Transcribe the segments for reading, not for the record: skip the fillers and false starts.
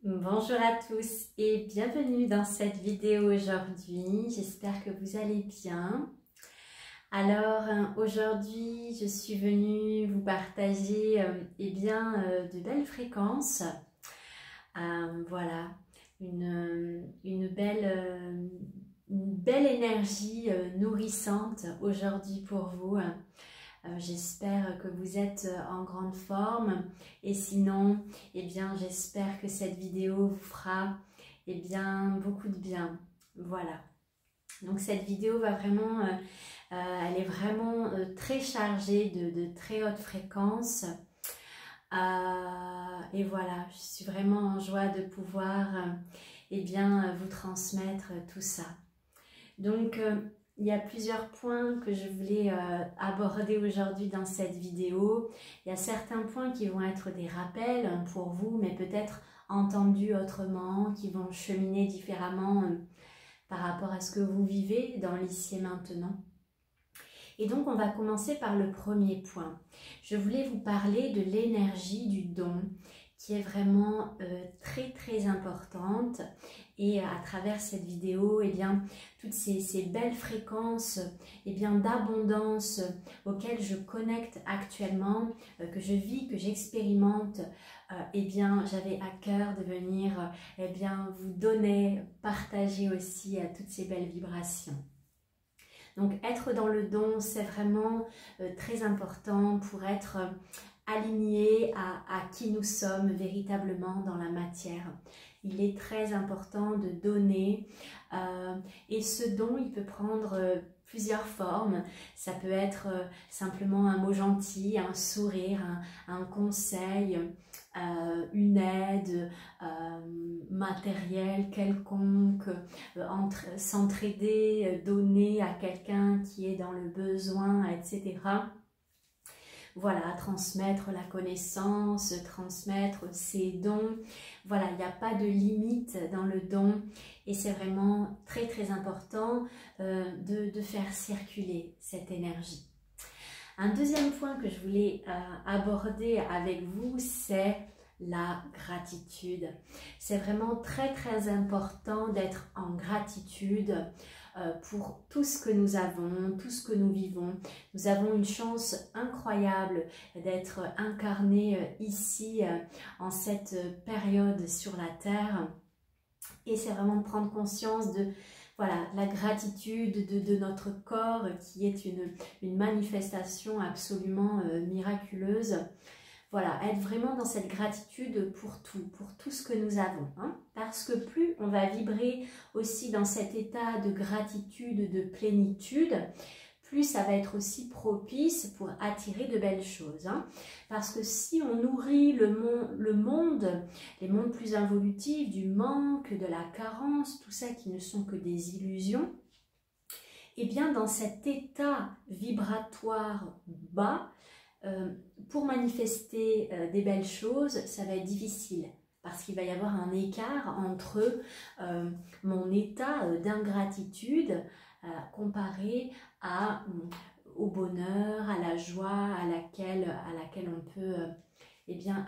Bonjour à tous et bienvenue dans cette vidéo aujourd'hui. J'espère que vous allez bien. Alors aujourd'hui, je suis venue vous partager de belles fréquences. Voilà, une belle énergie nourrissante aujourd'hui pour vous. J'espère que vous êtes en grande forme et sinon, j'espère que cette vidéo vous fera beaucoup de bien. Voilà. Donc cette vidéo va vraiment, elle est vraiment très chargée de très hautes fréquences. Et voilà, je suis vraiment en joie de pouvoir vous transmettre tout ça. Donc, il y a plusieurs points que je voulais aborder aujourd'hui dans cette vidéo. Il y a certains points qui vont être des rappels pour vous, mais peut-être entendus autrement, qui vont cheminer différemment par rapport à ce que vous vivez dans l'ici et maintenant. Et donc, on va commencer par le premier point. Je voulais vous parler de l'énergie du don, qui est vraiment très importante. Et à travers cette vidéo, toutes ces belles fréquences d'abondance auxquelles je connecte actuellement, que je vis, que j'expérimente, j'avais à cœur de venir vous donner, partager aussi toutes ces belles vibrations. Donc être dans le don, c'est vraiment très important pour être aligné à qui nous sommes véritablement dans la matière. Il est très important de donner et ce don, il peut prendre plusieurs formes. Ça peut être simplement un mot gentil, un sourire, un conseil, une aide matérielle quelconque, s'entraider, donner à quelqu'un qui est dans le besoin, etc. Voilà, transmettre la connaissance, transmettre ses dons. Voilà, il n'y a pas de limite dans le don et c'est vraiment très important de faire circuler cette énergie. Un deuxième point que je voulais aborder avec vous, c'est la gratitude. C'est vraiment très important d'être en gratitude pour tout ce que nous avons, tout ce que nous vivons. Nous avons une chance incroyable d'être incarnés ici en cette période sur la Terre. Et c'est vraiment de prendre conscience de la gratitude de notre corps qui est une manifestation absolument miraculeuse. Voilà, être vraiment dans cette gratitude pour tout ce que nous avons. Parce que plus on va vibrer aussi dans cet état de gratitude, de plénitude, plus ça va être aussi propice pour attirer de belles choses. Parce que si on nourrit les mondes plus involutifs, du manque, de la carence, tout ça qui ne sont que des illusions, dans cet état vibratoire bas, pour manifester des belles choses, ça va être difficile parce qu'il va y avoir un écart entre mon état d'ingratitude comparé au bonheur, à la joie à laquelle on peut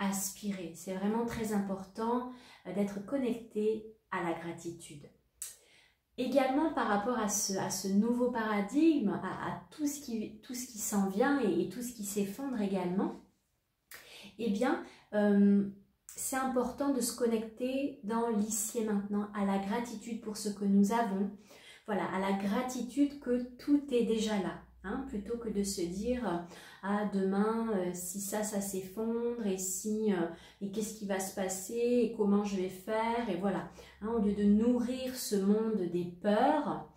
aspirer. C'est vraiment très important d'être connecté à la gratitude. Également par rapport à ce nouveau paradigme, à tout ce qui s'en vient et tout ce qui s'effondre également, c'est important de se connecter dans l'ici et maintenant, à la gratitude pour ce que nous avons, voilà, à la gratitude que tout est déjà là. Plutôt que de se dire demain si ça s'effondre et qu'est-ce qui va se passer et comment je vais faire et voilà, au lieu de nourrir ce monde des peurs,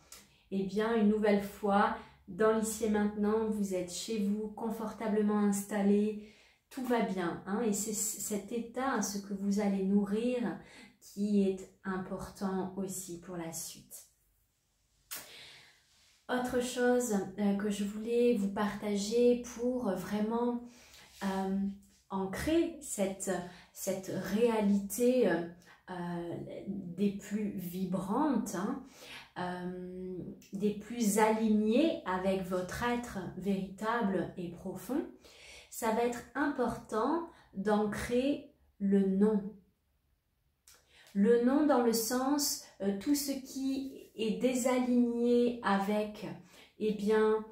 une nouvelle fois dans l'ici et maintenant, vous êtes chez vous confortablement installé, tout va bien et c'est cet état, ce que vous allez nourrir, qui est important aussi pour la suite. Autre chose que je voulais vous partager pour vraiment ancrer cette réalité des plus vibrantes, des plus alignées avec votre être véritable et profond, ça va être important d'ancrer le non. Le non dans le sens, tout ce qui est désaligné avec, eh bien,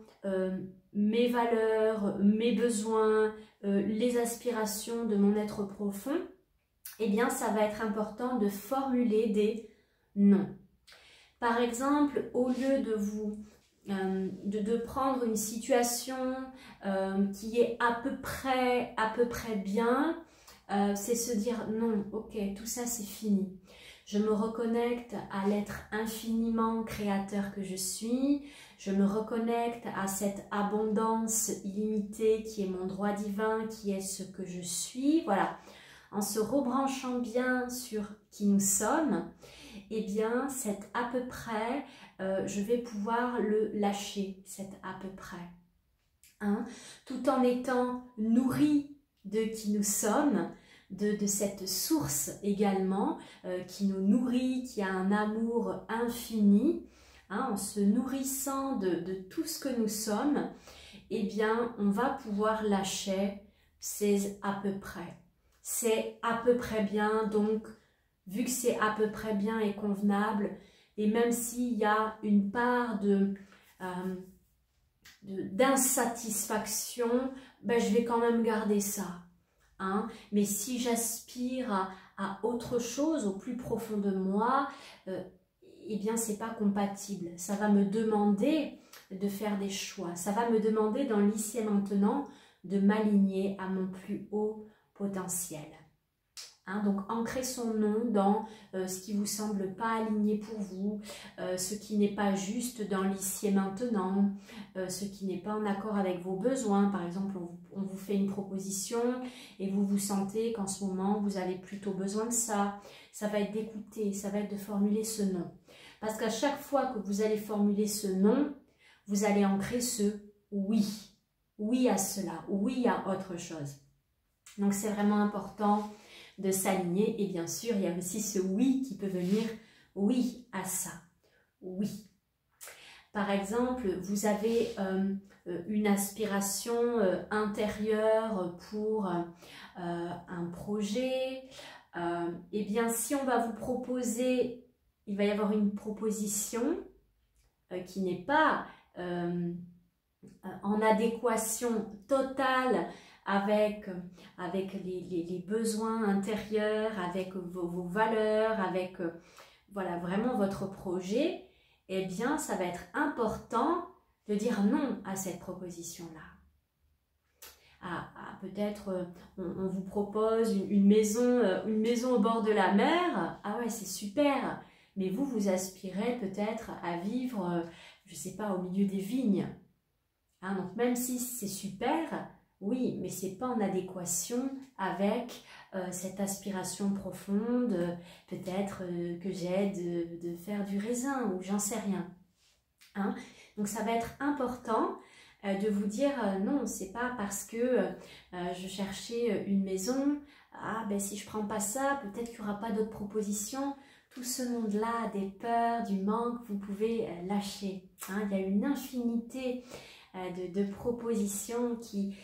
mes valeurs, mes besoins, les aspirations de mon être profond, eh bien, ça va être important de formuler des non. Par exemple, au lieu de vous de prendre une situation qui est à peu près bien, c'est se dire non, ok, tout ça c'est fini. Je me reconnecte à l'être infiniment créateur que je suis. Je me reconnecte à cette abondance illimitée qui est mon droit divin, qui est ce que je suis. Voilà, en se rebranchant bien sur qui nous sommes, eh bien, cet à peu près, je vais pouvoir le lâcher, cet à peu près. Hein, tout en étant nourri de qui nous sommes, de cette source également, qui nous nourrit, qui a un amour infini, hein, en se nourrissant de tout ce que nous sommes, eh bien, on va pouvoir lâcher ces à peu près. C'est à peu près bien, donc, vu que c'est à peu près bien et convenable, et même s'il y a une part d'insatisfaction, ben, je vais quand même garder ça. Hein. Mais si j'aspire à autre chose, au plus profond de moi, eh bien, c'est pas compatible. Ça va me demander de faire des choix. Ça va me demander dans l'ici et maintenant de m'aligner à mon plus haut potentiel. Hein, donc, ancrer son nom dans ce qui vous semble pas aligné pour vous, ce qui n'est pas juste dans l'ici et maintenant, ce qui n'est pas en accord avec vos besoins. Par exemple, on vous fait une proposition et vous vous sentez qu'en ce moment, vous avez plutôt besoin de ça. Ça va être d'écouter, ça va être de formuler ce non. Parce qu'à chaque fois que vous allez formuler ce non, vous allez ancrer ce oui. Oui à cela, oui à autre chose. Donc, c'est vraiment important de s'aligner, et bien sûr il y a aussi ce oui qui peut venir, oui à ça, oui. Par exemple, vous avez une aspiration intérieure pour un projet, et bien si on va vous proposer, il va y avoir une proposition qui n'est pas en adéquation totale avec les besoins intérieurs, avec vos valeurs, avec voilà, vraiment votre projet, eh bien, ça va être important de dire non à cette proposition-là. Peut-être on vous propose une maison au bord de la mer. Ah ouais, c'est super, mais vous aspirez peut-être à vivre, je ne sais pas, au milieu des vignes. Hein, donc même si c'est super, oui, mais ce n'est pas en adéquation avec cette aspiration profonde, peut-être que j'ai de faire du raisin ou j'en sais rien. Hein? Donc ça va être important de vous dire non, c'est pas parce que je cherchais une maison, ah ben si je prends pas ça, peut-être qu'il n'y aura pas d'autres propositions. Tout ce monde-là, des peurs, du manque, vous pouvez lâcher. Hein? Il y a une infinité de propositions qui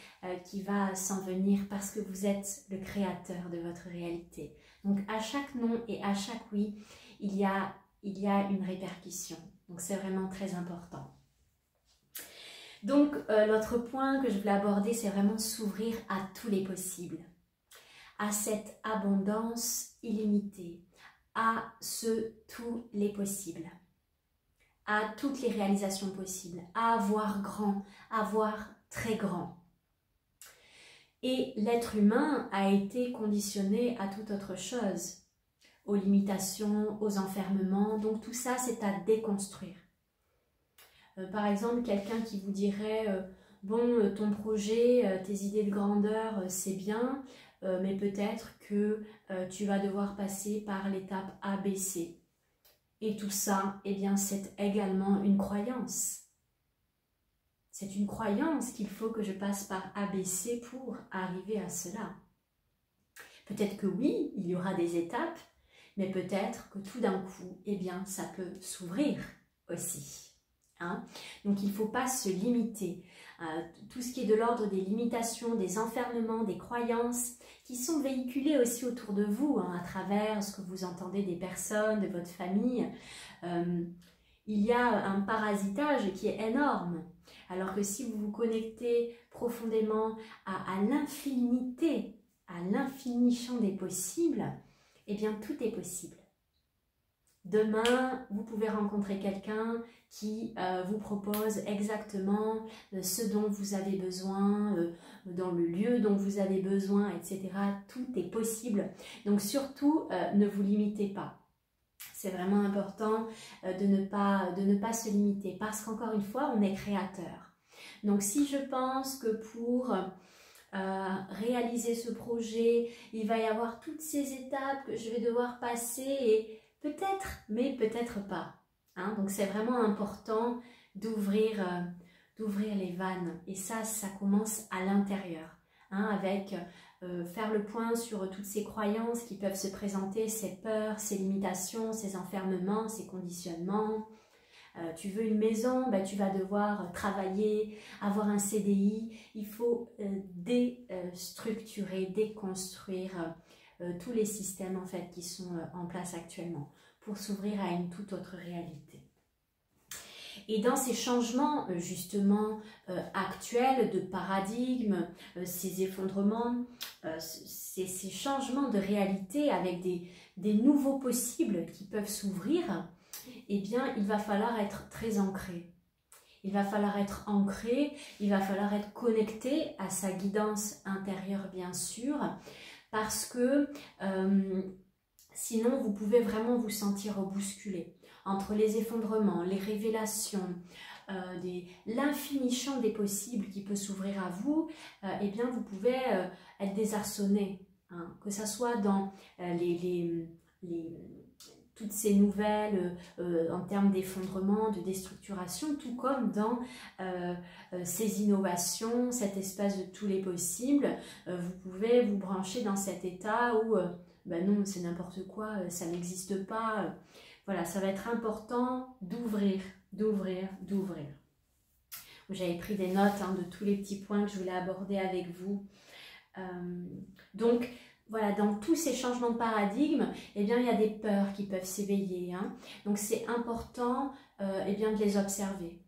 va s'en venir parce que vous êtes le créateur de votre réalité. Donc à chaque non et à chaque oui, il y a une répercussion. Donc c'est vraiment très important. Donc l'autre point que je voulais aborder, c'est vraiment s'ouvrir à tous les possibles, à cette abondance illimitée, à tous les possibles, à toutes les réalisations possibles, à voir grand, à voir très grand. Et l'être humain a été conditionné à toute autre chose, aux limitations, aux enfermements, donc tout ça c'est à déconstruire. Par exemple, quelqu'un qui vous dirait bon, ton projet, tes idées de grandeur, c'est bien, mais peut-être que tu vas devoir passer par l'étape A, B, C. Et tout ça, eh bien, c'est également une croyance. C'est une croyance qu'il faut que je passe par A, B, C pour arriver à cela. Peut-être que oui, il y aura des étapes, mais peut-être que tout d'un coup, eh bien, ça peut s'ouvrir aussi. hein. Donc il ne faut pas se limiter. Tout ce qui est de l'ordre des limitations, des enfermements, des croyances qui sont véhiculées aussi autour de vous, hein, à travers ce que vous entendez des personnes, de votre famille. Il y a un parasitage qui est énorme. Alors que si vous vous connectez profondément à l'infinité, à l'infini champ des possibles, eh bien tout est possible. Demain, vous pouvez rencontrer quelqu'un qui vous propose exactement ce dont vous avez besoin, dans le lieu dont vous avez besoin, etc. Tout est possible. Donc surtout, ne vous limitez pas. C'est vraiment important de ne pas se limiter parce qu'encore une fois, on est créateur. Donc si je pense que pour réaliser ce projet, il va y avoir toutes ces étapes que je vais devoir passer et peut-être, mais peut-être pas. Hein? Donc c'est vraiment important d'ouvrir les vannes et ça commence à l'intérieur, hein, avec faire le point sur toutes ces croyances qui peuvent se présenter, ces peurs, ces limitations, ces enfermements, ces conditionnements. Tu veux une maison, ben, tu vas devoir travailler, avoir un CDI. Il faut déstructurer, déconstruire tous les systèmes en fait qui sont en place actuellement pour s'ouvrir à une toute autre réalité. Et dans ces changements justement actuels de paradigme, ces effondrements, ces changements de réalité avec des nouveaux possibles qui peuvent s'ouvrir, eh bien il va falloir être très ancré. Il va falloir être ancré, il va falloir être connecté à sa guidance intérieure bien sûr, parce que sinon vous pouvez vraiment vous sentir bousculé. Entre les effondrements, les révélations, l'infini champ des possibles qui peut s'ouvrir à vous, eh bien vous pouvez être désarçonné, hein, que ce soit dans toutes ces nouvelles en termes d'effondrement, de déstructuration, tout comme dans ces innovations, cet espace de tous les possibles, vous pouvez vous brancher dans cet état où ben non, c'est n'importe quoi, ça n'existe pas. Voilà, ça va être important d'ouvrir, d'ouvrir, d'ouvrir. J'avais pris des notes hein, de tous les petits points que je voulais aborder avec vous. Donc, voilà, dans tous ces changements de paradigme, eh bien, il y a des peurs qui peuvent s'éveiller. Hein. Donc, c'est important eh bien, de les observer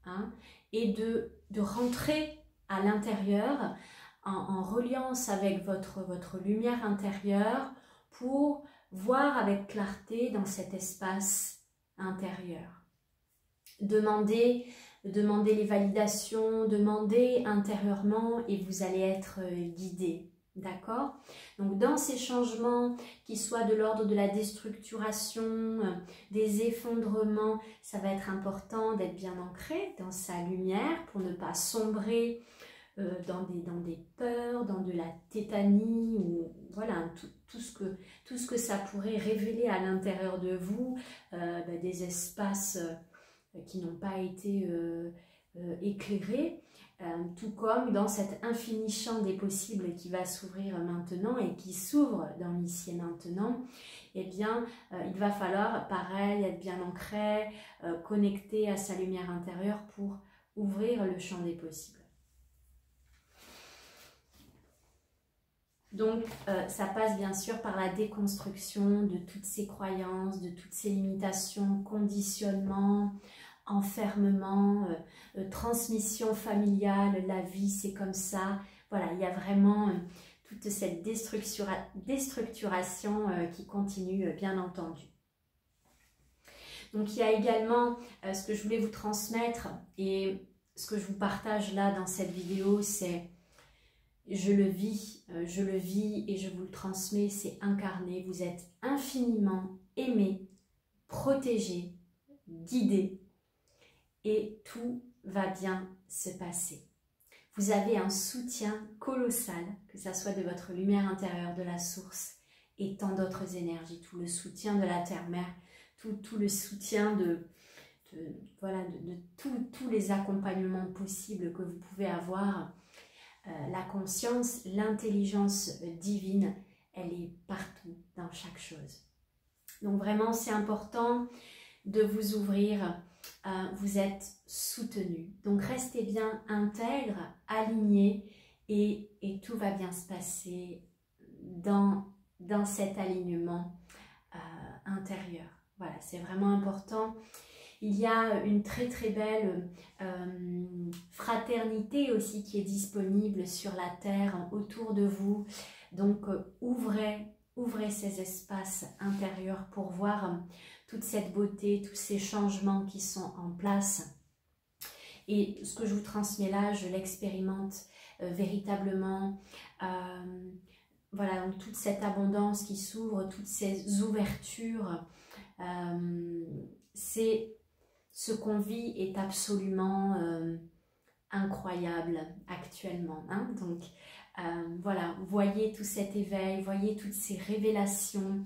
hein, et de rentrer à l'intérieur en reliance avec votre lumière intérieure pour voir avec clarté dans cet espace intérieur. Demandez les validations, demandez intérieurement et vous allez être guidé. D'accord? Donc dans ces changements qui soient de l'ordre de la déstructuration, des effondrements, ça va être important d'être bien ancré dans sa lumière pour ne pas sombrer dans des peurs, dans de la tétanie, ou voilà, tout ce que ça pourrait révéler à l'intérieur de vous, des espaces qui n'ont pas été éclairés, tout comme dans cet infini champ des possibles qui va s'ouvrir maintenant et qui s'ouvre dans l'ici et maintenant, eh bien, il va falloir, pareil, être bien ancré, connecté à sa lumière intérieure pour ouvrir le champ des possibles. Donc, ça passe bien sûr par la déconstruction de toutes ces croyances, de toutes ces limitations, conditionnements, enfermements, transmission familiale, la vie c'est comme ça. Voilà, il y a vraiment toute cette déstructuration qui continue, bien entendu. Donc, il y a également ce que je voulais vous transmettre et ce que je vous partage là dans cette vidéo, c'est je le vis et je vous le transmets, c'est incarné. Vous êtes infiniment aimé, protégé, guidé et tout va bien se passer. Vous avez un soutien colossal, que ce soit de votre lumière intérieure, de la source et tant d'autres énergies, tout le soutien de la terre-mère, tout le soutien de tous les accompagnements possibles que vous pouvez avoir. La conscience, l'intelligence divine, elle est partout, dans chaque chose. Donc vraiment, c'est important de vous ouvrir vous êtes soutenu. Donc restez bien intègre, aligné et tout va bien se passer dans cet alignement intérieur. Voilà, c'est vraiment important. Il y a une très très belle fraternité aussi qui est disponible sur la terre autour de vous. Donc ouvrez ces espaces intérieurs pour voir toute cette beauté, tous ces changements qui sont en place. Et ce que je vous transmets là, je l'expérimente véritablement. Voilà, donc toute cette abondance qui s'ouvre, toutes ces ouvertures, c'est ce qu'on vit est absolument incroyable actuellement. Hein. Donc voilà, voyez tout cet éveil, voyez toutes ces révélations.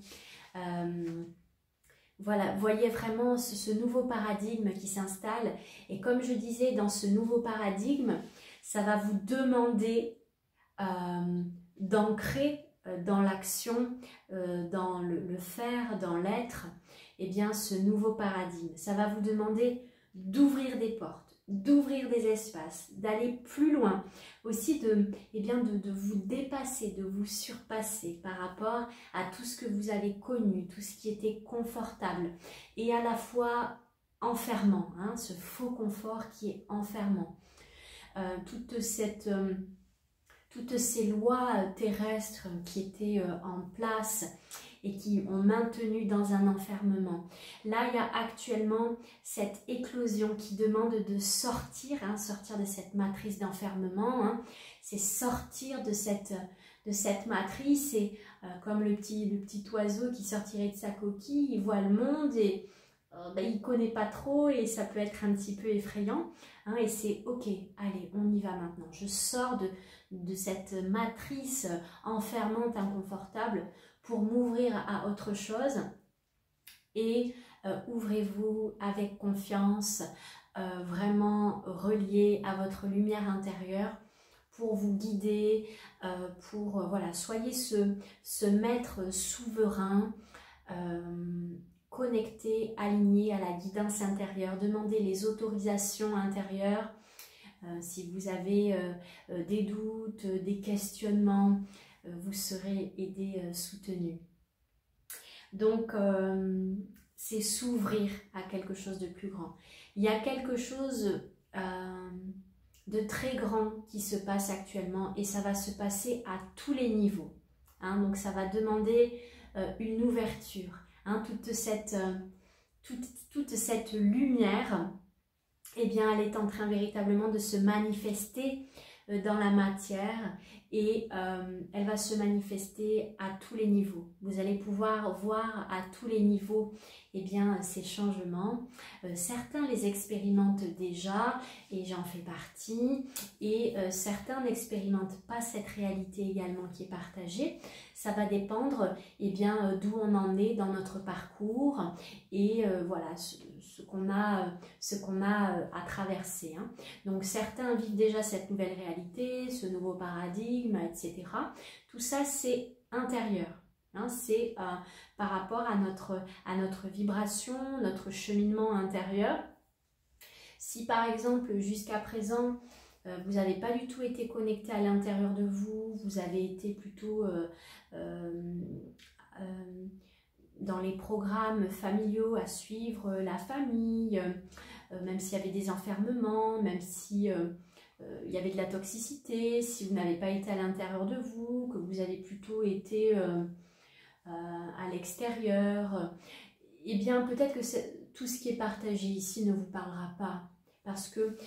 Voilà, voyez vraiment ce nouveau paradigme qui s'installe. Et comme je disais, dans ce nouveau paradigme, ça va vous demander d'ancrer dans l'action, dans le faire, dans l'être, eh bien ce nouveau paradigme. Ça va vous demander d'ouvrir des portes, d'ouvrir des espaces, d'aller plus loin, aussi de vous dépasser, de vous surpasser par rapport à tout ce que vous avez connu, tout ce qui était confortable et à la fois enfermant, hein, ce faux confort qui est enfermant. Toutes ces lois terrestres qui étaient en place et qui ont maintenu dans un enfermement. Là, il y a actuellement cette éclosion qui demande de sortir, hein, sortir de cette matrice d'enfermement. Hein. C'est sortir de cette matrice et comme le petit oiseau qui sortirait de sa coquille, il voit le monde et il ne connaît pas trop et ça peut être un petit peu effrayant. Hein, et c'est ok, allez, on y va maintenant. Je sors de cette matrice enfermante, inconfortable pour m'ouvrir à autre chose et ouvrez-vous avec confiance, vraiment relié à votre lumière intérieure pour vous guider, voilà, soyez ce maître souverain, connecté, aligné à la guidance intérieure, demandez les autorisations intérieures. Si vous avez des doutes, des questionnements, vous serez aidé, soutenu. Donc, c'est s'ouvrir à quelque chose de plus grand. Il y a quelque chose de très grand qui se passe actuellement et ça va se passer à tous les niveaux. Hein, donc, ça va demander une ouverture. Hein, toute cette lumière, eh bien, elle est en train véritablement de se manifester dans la matière et elle va se manifester à tous les niveaux. Vous allez pouvoir voir à tous les niveaux eh bien, ces changements. Certains les expérimentent déjà et j'en fais partie et certains n'expérimentent pas cette réalité également qui est partagée. Ça va dépendre eh bien, d'où on en est dans notre parcours et voilà ce qu'on a à traverser. Hein. Donc certains vivent déjà cette nouvelle réalité, ce nouveau paradigme, etc. Tout ça c'est intérieur. Hein, c'est par rapport à notre vibration, notre cheminement intérieur. Si par exemple jusqu'à présent vous n'avez pas du tout été connecté à l'intérieur de vous, vous avez été plutôt dans les programmes familiaux à suivre la famille, même s'il y avait des enfermements, même si il y avait de la toxicité, si vous n'avez pas été à l'intérieur de vous, que vous avez plutôt été à l'extérieur, eh bien peut-être que tout ce qui est partagé ici ne vous parlera pas, parce que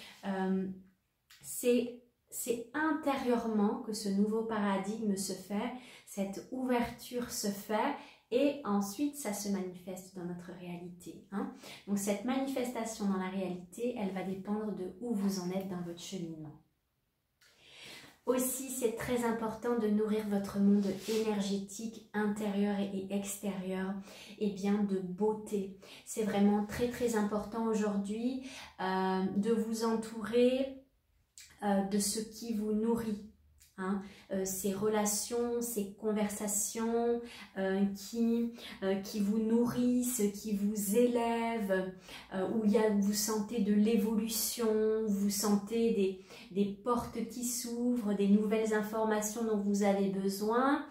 c'est intérieurement que ce nouveau paradigme se fait, cette ouverture se fait et ensuite ça se manifeste dans notre réalité. Hein. Donc cette manifestation dans la réalité, elle va dépendre de où vous en êtes dans votre cheminement. Aussi, c'est très important de nourrir votre monde énergétique intérieur et extérieur et bien de beauté. C'est vraiment très très important aujourd'hui de vous entourer de ce qui vous nourrit. hein, ces relations, ces conversations qui vous nourrissent, qui vous élèvent, où vous sentez de l'évolution, vous sentez des portes qui s'ouvrent, des nouvelles informations dont vous avez besoin.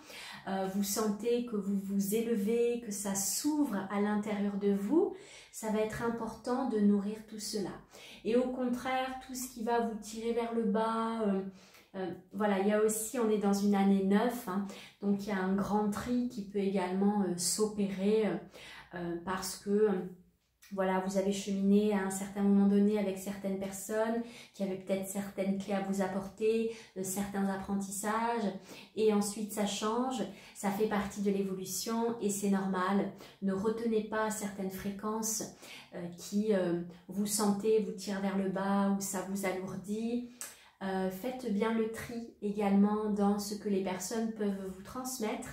Vous sentez que vous vous élevez, que ça s'ouvre à l'intérieur de vous, ça va être important de nourrir tout cela. Et au contraire, tout ce qui va vous tirer vers le bas, voilà, il y a aussi, on est dans une année 9, hein, donc il y a un grand tri qui peut également s'opérer parce que... voilà, vous avez cheminé à un certain moment donné avec certaines personnes qui avaient peut-être certaines clés à vous apporter, certains apprentissages, et ensuite ça change, ça fait partie de l'évolution et c'est normal. Ne retenez pas certaines fréquences qui vous sentez vous tirent vers le bas ou ça vous alourdit. Faites bien le tri également dans ce que les personnes peuvent vous transmettre.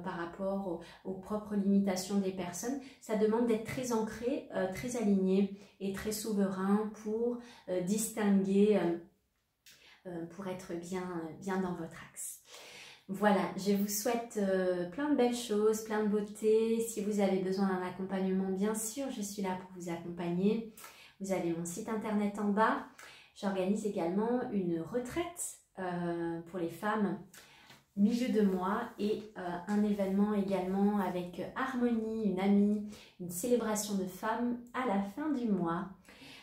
Par rapport aux propres limitations des personnes, ça demande d'être très ancré, très aligné et très souverain pour distinguer, pour être bien dans votre axe. Voilà, je vous souhaite plein de belles choses, plein de beauté. Si vous avez besoin d'un accompagnement, bien sûr, je suis là pour vous accompagner. Vous avez mon site internet en bas. J'organise également une retraite pour les femmes milieu de mois et un événement également avec Harmonie, une amie, une célébration de femmes à la fin du mois.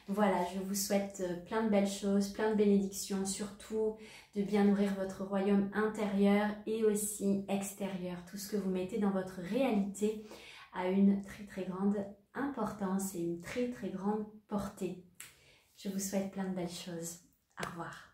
Voilà, je vous souhaite plein de belles choses, plein de bénédictions, surtout de bien nourrir votre royaume intérieur et aussi extérieur. Tout ce que vous mettez dans votre réalité a une très très grande importance et une très très grande portée. Je vous souhaite plein de belles choses. Au revoir.